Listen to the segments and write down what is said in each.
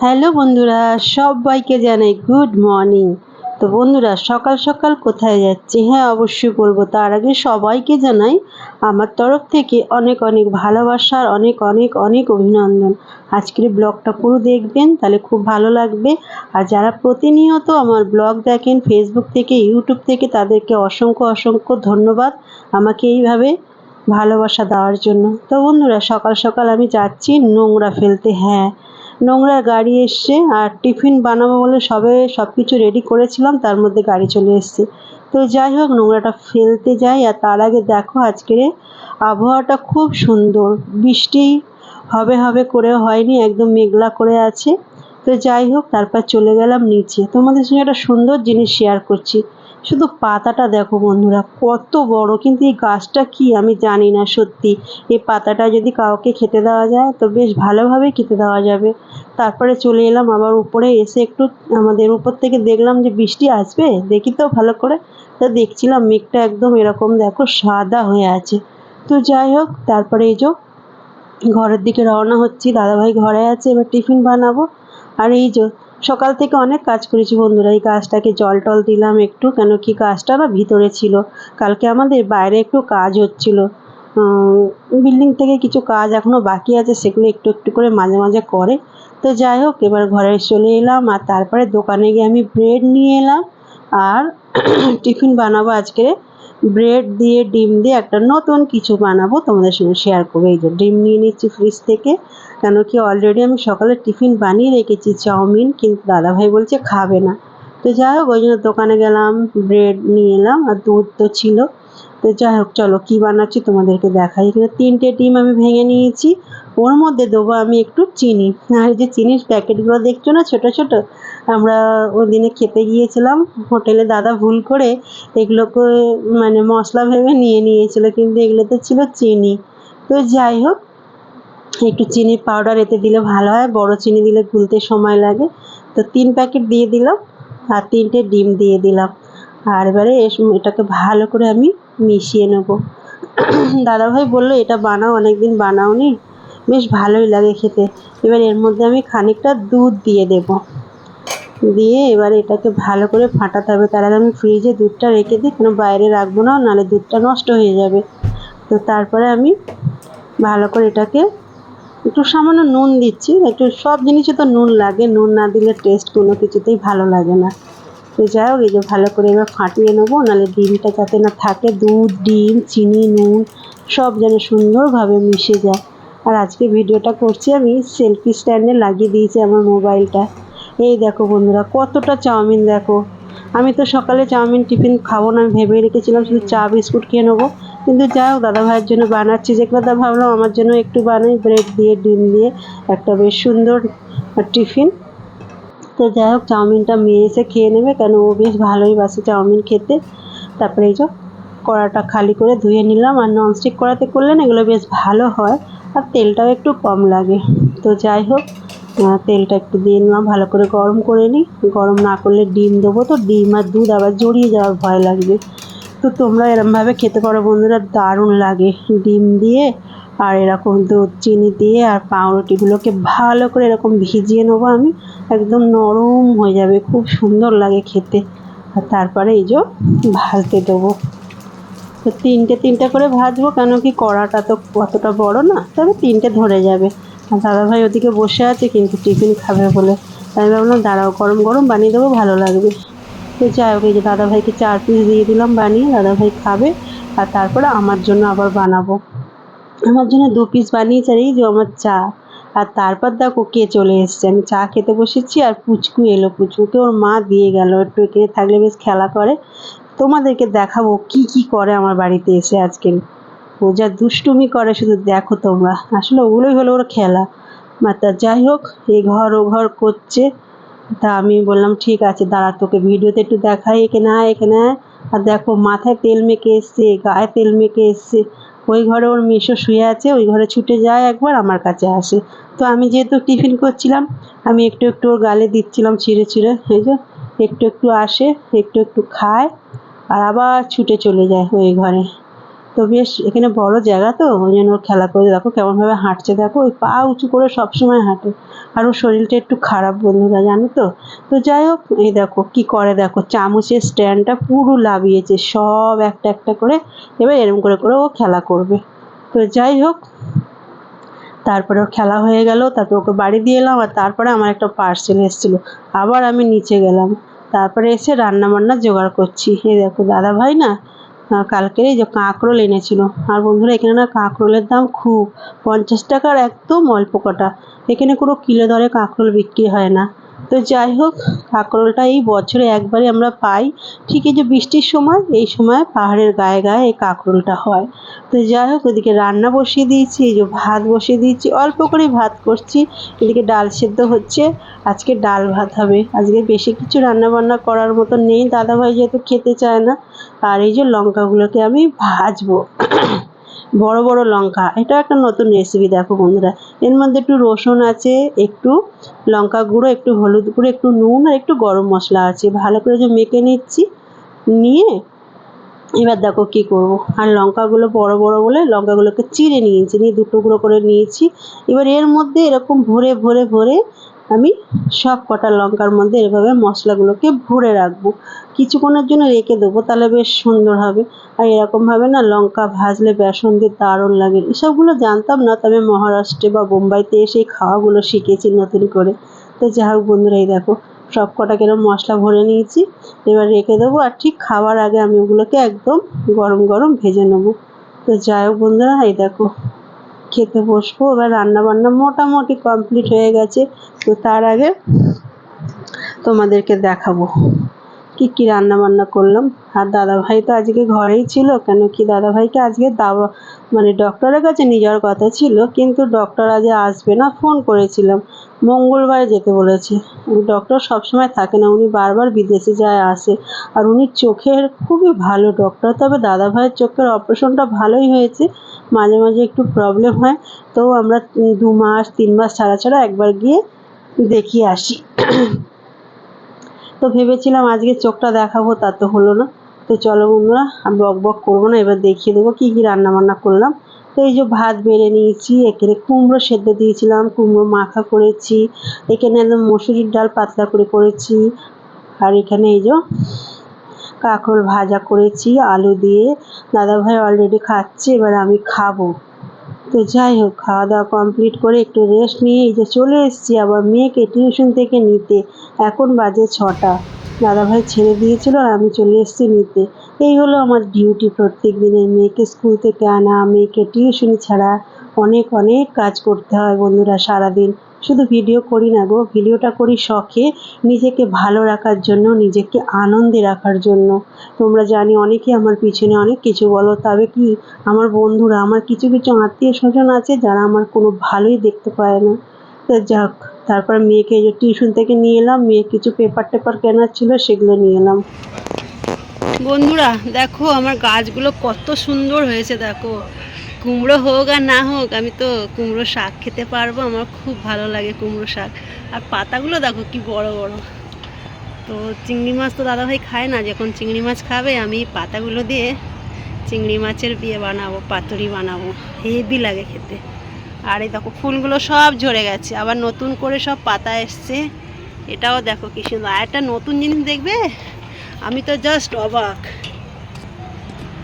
Hello বন্ধুরা, সবাইকে জানাই গুড মর্নিং। তো বন্ধুরা, সকাল সকাল কোথায় যাচ্ছি? হ্যাঁ, অবশ্যই বলবো। তার আগে সবাইকে জানাই আমার তরফ থেকে অনেক অনেক ভালোবাসার অনেক অনেক অনেক অভিনন্দন। আজকের ব্লগটা পুরো দেখবেন, তাহলে খুব ভালো লাগবে। আর যারা প্রতিনিয়ত আমার ব্লগ দেখেন ফেসবুক থেকে, ইউটিউব থেকে, তাদেরকে অসংখ্য অসংখ্য ধন্যবাদ আমাকে এইভাবে ভালোবাসা দেওয়ার জন্য। তো বন্ধুরা, সকাল সকাল আমি যাচ্ছি নোংরা ফেলতে। হ্যাঁ, নোংরার গাড়ি এসছে, আর টিফিন বানাবো বলে সব কিছু রেডি করেছিলাম, তার মধ্যে গাড়ি চলে এসছে। তো যাই হোক, নোংরাটা ফেলতে যাই। আর তার আগে দেখো, আজকের আবহাওয়াটা খুব সুন্দর, বৃষ্টি হবে হবে করে হয়নি, একদম মেঘলা করে আছে। তো যাই হোক, তারপর চলে গেলাম নিচে। তোমাদের সঙ্গে একটা সুন্দর জিনিস শেয়ার করছি। শুধু পাতাটা দেখো বন্ধুরা, কত বড়! কিন্তু এই গাছটা কি আমি জানি না সত্যি। এই পাতাটা যদি কাউকে খেতে দেওয়া যায় তো বেশ ভালোভাবে খেতে দেওয়া যাবে। তারপরে চলে এলাম আবার উপরে, এসে একটু আমাদের উপর থেকে দেখলাম যে বৃষ্টি আসবে, দেখি তো ভালো করে। তো দেখছিলাম মেঘটা একদম এরকম দেখো সাদা হয়ে আছে। তো যাই হোক, তারপরে এই যে ঘরের দিকে রওনা হচ্ছি। দাদাভাই ঘরে আছে, এবার টিফিন বানাবো। আর এই যে সকাল থেকে অনেক কাজ করেছি বন্ধুরা। এই গাছটাকে জল টল দিলাম একটু, কেন কি গাছটা না ভিতরে ছিল। কালকে আমাদের বাইরে একটু কাজ হচ্ছিল, বিল্ডিং থেকে কিছু কাজ এখনও বাকি আছে, সেগুলো একটু একটু করে মাঝে মাঝে করে। তো যাই হোক, এবার ঘরে চলে এলাম। আর তারপরে দোকানে গিয়ে আমি ব্রেড নিয়ে এলাম। আর টিফিন বানাবো আজকে। ব্রেড দিয়ে ডিম দিয়ে একটা নতুন কিছু বানাবো, তোমাদের সঙ্গে শেয়ার করবো। এই যে ডিম নিয়ে নিচ্ছি ফ্রিজ থেকে, কেন কি অলরেডি আমি সকালে টিফিন বানিয়ে রেখেছি চাউমিন, কিন্তু দাদাভাই বলছে খাবে না। তো যাই হোক, ওই জন্য দোকানে গেলাম, ব্রেড নিয়ে এলাম, আর দুধ তো ছিল। তো যাই হোক, চলো কী বানাচ্ছি তোমাদেরকে দেখাই। এখানে 3টে ডিম আমি ভেঙে নিয়েছি, ওর মধ্যে দেবো আমি একটু চিনি। আর এই যে চিনির প্যাকেটগুলো দেখছো না, ছোটো ছোটো, আমরা ওই দিনে খেতে গিয়েছিলাম হোটেলে, দাদা ভুল করে এগুলোকে মানে মশলা ভেবে নিয়ে নিয়েছিল, কিন্তু এগুলোতে ছিল চিনি। তো যাই হোক, একটু চিনির পাউডার এতে দিলে ভালো হয়, বড় চিনি দিলে গুলতে সময় লাগে। তো 3 প্যাকেট দিয়ে দিলাম, আর 3টে ডিম দিয়ে দিলাম। আর এবারে এটাকে ভালো করে আমি মিশিয়ে নেব। দাদাভাই বললো এটা বানাও, অনেক দিন বানাওনি, বেশ ভালোই লাগে খেতে। এবার এর মধ্যে আমি খানিকটা দুধ দিয়ে দেব, দিয়ে এবার এটাকে ভালো করে ফাটাতে হবে। তার আগে আমি ফ্রিজে দুধটা রেখে দিই, কেন বাইরে রাখবো না, নাহলে দুধটা নষ্ট হয়ে যাবে। তো তারপরে আমি ভালো করে এটাকে একটু সামান্য নুন দিচ্ছি, একটু সব জিনিসে তো নুন লাগে, নুন না দিলে টেস্ট কোনো কিছুতেই ভালো লাগে না। তো যাই হোক, এই যে ভালো করে এবার ফাটিয়ে নেবো, নাহলে ডিমটা যাতে না থাকে, দুধ ডিম চিনি নুন সব যেন সুন্দরভাবে মিশে যায়। আর আজকে ভিডিওটা করছি আমি সেলফি স্ট্যান্ডে লাগিয়ে দিয়েছি আমার মোবাইলটা। এই দেখো বন্ধুরা, কতটা চাউমিন দেখো। আমি তো সকালে চাউমিন টিফিন খাবো না, আমি ভেবে রেখেছিলাম শুধু চা বিস্কুট খেয়ে নেবো। কিন্তু যাই হোক, দাদা ভাইয়ের জন্য বানাচ্ছি, যেগুলো তা ভাবলাম আমার জন্য একটু বানাই, ব্রেড দিয়ে ডিম দিয়ে একটা বেশ সুন্দর টিফিন। তো যাই হোক, চাউমিনটা মেয়ে এসে খেয়ে নেবে, কেন ও বেশ ভালোই বাসে চাউমিন খেতে। তারপরে এই যে কড়াটা খালি করে ধুয়ে নিলাম। আর ননস্টিক কড়াতে করলে না এগুলো বেশ ভালো হয়, আর তেলটাও একটু কম লাগে। তো যাই হোক, তেলটা একটু দিয়ে নিলাম, ভালো করে গরম করে নিই। গরম না করলে ডিম দেবো, তো ডিম আর দুধ আবার জড়িয়ে যাওয়ার ভয় লাগবে। তো তোমরা এরমভাবে খেতে পারো বন্ধুরা, দারুণ লাগে ডিম দিয়ে আর এরকম দুধ চিনি দিয়ে। আর পাউরুটিগুলোকে ভালো করে এরকম ভিজিয়ে নেবো আমি, একদম নরম হয়ে যাবে, খুব সুন্দর লাগে খেতে। আর তারপরে এই যে ভাজতে দেবো। তো 3টে করে ভাজবো, কেন কি কড়াটা তো অতটা বড় না, তবে 3টে ধরে যাবে। আর দাদাভাই ওদিকে বসে আছে কিন্তু টিফিন খাবে বলে, তাই ভাবলাম দাঁড়াও, গরম গরম বানিয়ে দেবো, ভালো লাগবে। তো যাই হোক, এই যে দাদাভাইকে 4 পিস দিয়ে দিলাম বানিয়ে, দাদাভাই খাবে। আর তারপরে আমার জন্য আবার বানাবো, আমার জন্য 2 পিস বানিয়েছি। আর এই যে আমার চা। আর তারপর দেখো কে চলে এসছে, আমি চা খেতে বসেছি আর পুচকু এলো। পুচকুকে ওর মা দিয়ে গেল, একটু এখানে থাকলে বেশ খেলা করে। তোমাদেরকে দেখাবো কি কি করে আমার বাড়িতে এসে আজকে। ও যা দুষ্টুমি করে শুধু দেখো তোমরা, আসলে ওগুলোই হলো ওর খেলা। তা যাই হোক, এ ঘর ও ঘর করছে। তা আমি বললাম ঠিক আছে, দাঁড়া তোকে ভিডিওতে একটু দেখাই, এখানে আয় এখানে আয়। আর দেখো, মাথায় তেল মেখে এসছে, গায়ে তেল মেখে এসছে। ওই ঘরে ওর মেসো শুয়ে আছে, ওই ঘরে ছুটে যায় একবার, আমার কাছে আসে। তো আমি যেহেতু টিফিন করছিলাম, আমি একটু একটু ওর গালে দিচ্ছিলাম ছিঁড়ে ছিঁড়ে। এই যে একটু একটু আসে, একটু একটু খায়, আর আবার ছুটে চলে যায় ওই ঘরে। তো বেশ এখানে বড় জায়গা, তো ওই জন্য ওর খেলা করে। দেখো কেমনভাবে হাঁটছে, দেখো ওই পা উঁচু করে সবসময় হাঁটে। আর ওর শরীরটা একটু খারাপ বন্ধুরা, জানো তো। তো যাই হোক, এই দেখো কি করে, দেখো চামচের স্ট্যান্ডটা পুরো লাভিয়েছে সব একটা একটা করে। এবার এরম করে করে ও খেলা করবে। তো যাই হোক, তারপরে ওর খেলা হয়ে গেল, তারপর ওকে বাড়ি দিয়ে এলাম। আর তারপরে আমার একটা পার্সেল এসেছিলো, আবার আমি নিচে গেলাম। তারপরে এসে রান্না বান্না জোগাড় করছি। এই দেখো দাদা ভাই না কালকের এই যে কাঁকরোল এনেছিল। আর বন্ধুরা এখানে না কাঁকরোলের দাম খুব, 50 টাকার একদম অল্প কটা। এখানে কোনো কিলো দরে কাঁকরোল বিক্রি হয় না। তো যাই হোক, কাঁকরোলটা এই বছরে একবারই আমরা পাই। ঠিক এই যে বৃষ্টির সময়, এই সময় পাহাড়ের গায়ে গায়ে এই কাঁকরোলটা হয়। তো যাই হোক, ওদিকে রান্না বসিয়ে দিয়েছি, এই যে ভাত বসিয়ে দিয়েছি, অল্প করেই ভাত করছি। এদিকে ডাল সেদ্ধ হচ্ছে, আজকে ডাল ভাত হবে। আজকে বেশি কিছু রান্না বান্না করার মতো নেই, দাদাভাই যেহেতু খেতে চায় না। আর এই যে লঙ্কাগুলোকে আমি ভাজবো, বড় বড় লঙ্কা। এটা একটা নতুন রেসিপি দেখো বন্ধুরা। এর মধ্যে একটু রসুন আছে, একটু লঙ্কা গুঁড়ো, একটু হলুদ গুঁড়ো, একটু নুন আর একটু গরম মশলা আছে। ভালো করে যে মেখে নিচ্ছি, নিয়ে এবার দেখো কি করব। আর লঙ্কাগুলো বড় বড় বলে লঙ্কাগুলোকে চিড়ে নিয়েছি, নিয়ে দুটো টুকরো করে নিয়েছি। এবার এর মধ্যে এরকম ভরে ভরে ভরে আমি সব কটা লঙ্কার মধ্যে এভাবে মশলাগুলোকে ভরে রাখবো, কিছুক্ষণের জন্য রেখে দেবো, তাহলে বেশ সুন্দর হবে। আর এরকমভাবে না লঙ্কা ভাজলে বেসন দিয়ে দারুণ লাগে। এসবগুলো জানতাম না, তবে মহারাষ্ট্রে বা বোম্বাইতে এসে এই খাওয়াগুলো শিখেছি নতুন করে। তো যাই হোক বন্ধুরা, এই দেখো সব কটা কিরম মশলা ভরে নিয়েছি, এবার রেখে দেবো। আর ঠিক খাওয়ার আগে আমি ওগুলোকে একদম গরম গরম ভেজে নেবো। তো যাই হোক বন্ধুরা, এই দেখো খেতে বসবো। এবার রান্না বান্না মোটামুটি কমপ্লিট হয়ে গেছে। তো তার আগে তোমাদেরকে দেখাবো কি কি রান্না বান্না করলাম। আর দাদাভাই তো আজকে ঘরেই ছিল, কেন কি দাদাভাইকে আজকে মানে ডক্টরের কাছে নিয়ে যাওয়ার কথা ছিল, কিন্তু ডক্টর আজ আসবে না। ফোন করেছিলাম, মঙ্গলবারে যেতে বলেছে। ডক্টর সবসময় থাকে না, উনি বারবার বিদেশে যায় আসে। আর উনি চোখের খুবই ভালো ডক্টর। তবে দাদাভাইয়ের চোখের অপারেশনটা ভালোই হয়েছে, মাঝে মাঝে একটু প্রবলেম হয়। তো আমরা 2 মাস 3 মাস ছাড়া ছাড়া একবার গিয়ে দেখিয়ে আসি। তো ভেবেছিলাম আজকে চোখটা দেখাবো, তা তো হলো না। তো চলো বন্ধুরা, আমি বক বক করবো না, এবার দেখিয়ে দেবো কী কী রান্না বান্না করলাম। তো এই যে ভাত বেড়ে নিয়েছি, এখানে কুমড়ো সেদ্ধ দিয়েছিলাম, কুমড়ো মাখা করেছি, এখানে একদম মসুরির ডাল পাতলা করে করেছি। আর এখানে এই যে কাঁকরোল ভাজা করেছি আলু দিয়ে। দাদাভাই অলরেডি খাচ্ছে, এবার আমি খাবো। তো যাই হোক, খাওয়া দাওয়া কমপ্লিট করে একটু রেস্ট নিয়ে এই যে চলে এসেছি আবার মেয়েকে টিউশন থেকে নিতে। এখন বাজে 6টা, দাদাভাই ছেড়ে দিয়েছিল আর আমি চলে এসেছি নিতে। এই হলো আমার ডিউটি প্রত্যেক দিনের, মেয়েকে স্কুল থেকে আনা, মেয়েকে টিউশনি ছাড়া। অনেক অনেক কাজ করতে হয় বন্ধুরা সারাদিন। শুধু ভিডিও করি না গো, ভিডিওটা করি শখে, নিজেকে ভালো রাখার জন্য, নিজেকে আনন্দে রাখার জন্য। তোমরা জানি অনেকে আমার পিছনে অনেক কিছু বলো, তবে কি আমার বন্ধুরা, আমার কিছু কিছু আত্মীয় স্বজন আছে যারা আমার কোনো ভালোই দেখতে পায় না। তো যাক, তারপর মেয়েকে যে টিউশন থেকে নিয়ে এলাম, মেয়ের কিছু পেপার টেপার কেনার ছিল, সেগুলো নিয়ে এলাম। বন্ধুরা দেখো আমার গাছগুলো কত সুন্দর হয়েছে, দেখো কুমড়ো হোক আর না হোক, আমি তো কুমড়ো শাক খেতে পারবো, আমার খুব ভালো লাগে কুমড়ো শাক। আর পাতাগুলো দেখো কি বড় বড়। তো চিংড়ি মাছ তো দাদাভাই খায় না, যখন চিংড়ি মাছ খাবে আমি পাতাগুলো দিয়ে চিংড়ি মাছের বিয়ে বানাবো, পাতুরি বানাবো, হেভি লাগে খেতে। আর এই দেখো ফুলগুলো সব ঝরে গেছে, আবার নতুন করে সব পাতা এসছে। এটাও দেখো কি সুন্দর, আর একটা নতুন জিনিস দেখবে, আমি তো জাস্ট অবাক।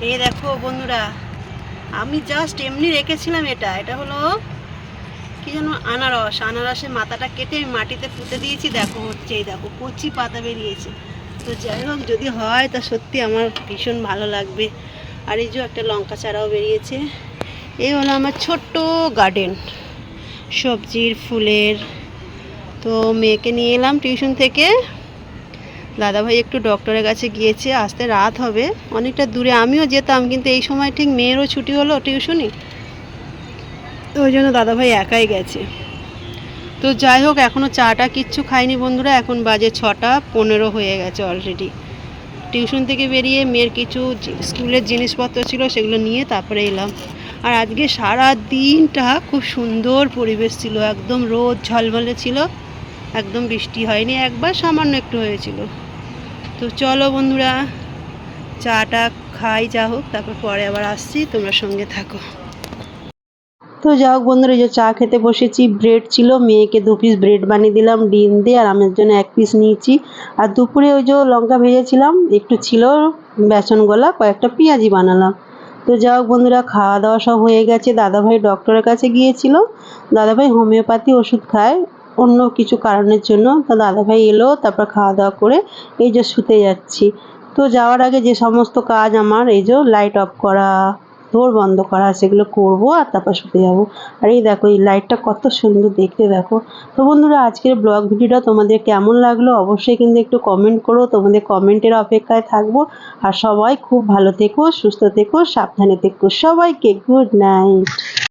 এই দেখো বন্ধুরা, আমি জাস্ট এমনি রেখেছিলাম, এটা হলো কি যেন আনারসের মাথাটা কেটে আমি মাটিতে পুঁতে দিয়েছি, দেখো হচ্ছে, এই দেখো কচি পাতা বেরিয়েছে। তো যাই হোক, যদি হয় তা সত্যি আমার ভীষণ ভালো লাগবে। আর এই যে একটা লঙ্কা চারাও বেরিয়েছে। এই হলো আমার ছোট্ট গার্ডেন সবজির ফুলের। তো মেয়েকে নিয়ে এলাম টিউশন থেকে, দাদাভাই একটু ডক্টরের কাছে গিয়েছে, আসতে রাত হবে, অনেকটা দূরে। আমিও যেতাম, কিন্তু এই সময় ঠিক মেয়েরও ছুটি হলো টিউশনি, তো ওই জন্য দাদাভাই একাই গেছে। তো যাই হোক, এখনও চাটা কিচ্ছু খাইনি বন্ধুরা, এখন বাজে 6:15 হয়ে গেছে অলরেডি। টিউশন থেকে বেরিয়ে মেয়ের কিছু স্কুলের জিনিসপত্র ছিল, সেগুলো নিয়ে তারপরে এলাম। আর আজকে সারা দিনটা খুব সুন্দর পরিবেশ ছিল, একদম রোদ ঝলমলে ছিল, একদম বৃষ্টি হয়নি, একবার সামান্য একটু হয়েছিল। তো চলো বন্ধুরা, চাটা খাই, যা হোক, তারপর পরে আবার আসছি, তোমরা সঙ্গে থাকো। তো যাই হোক বন্ধুরা, এই যে চা খেতে বসেছি, ব্রেড ছিল, মেয়েকে 2 পিস ব্রেড বানিয়ে দিলাম ডিম দিয়ে, আর আমার জন্য 1 পিস নিয়েছি। আর দুপুরে ওই যে লঙ্কা ভেজেছিলাম একটু ছিল, বেসন গোলা, কয়েকটা পেঁয়াজি বানালাম। তো যাই হোক বন্ধুরা, খাওয়া দাওয়া সব হয়ে গেছে। দাদাভাই ডক্টরের কাছে গিয়েছিল, দাদাভাই হোমিওপ্যাথি ওষুধ খায় অন্য কিছু কারণের জন্য। তো দাদাভাই এলো, তারপর খাওয়া দাওয়া করে এই যে শুতে যাচ্ছি। তো যাওয়ার আগে যে সমস্ত কাজ আমার, এই যে লাইট অফ করা, ডোর বন্ধ করা, সেগুলো করব আর তারপর শুতে যাব। আর এই দেখো এই লাইটটা কত সুন্দর দেখতে, দেখো। তো বন্ধুরা, আজকের ব্লগ ভিডিওটা তোমাদের কেমন লাগলো অবশ্যই কিন্তু একটু কমেন্ট করো, তোমাদের কমেন্টের অপেক্ষায় থাকবো। আর সবাই খুব ভালো থেকো, সুস্থ থেকো, সাবধানে থেকো। সবাইকে গুড নাইট।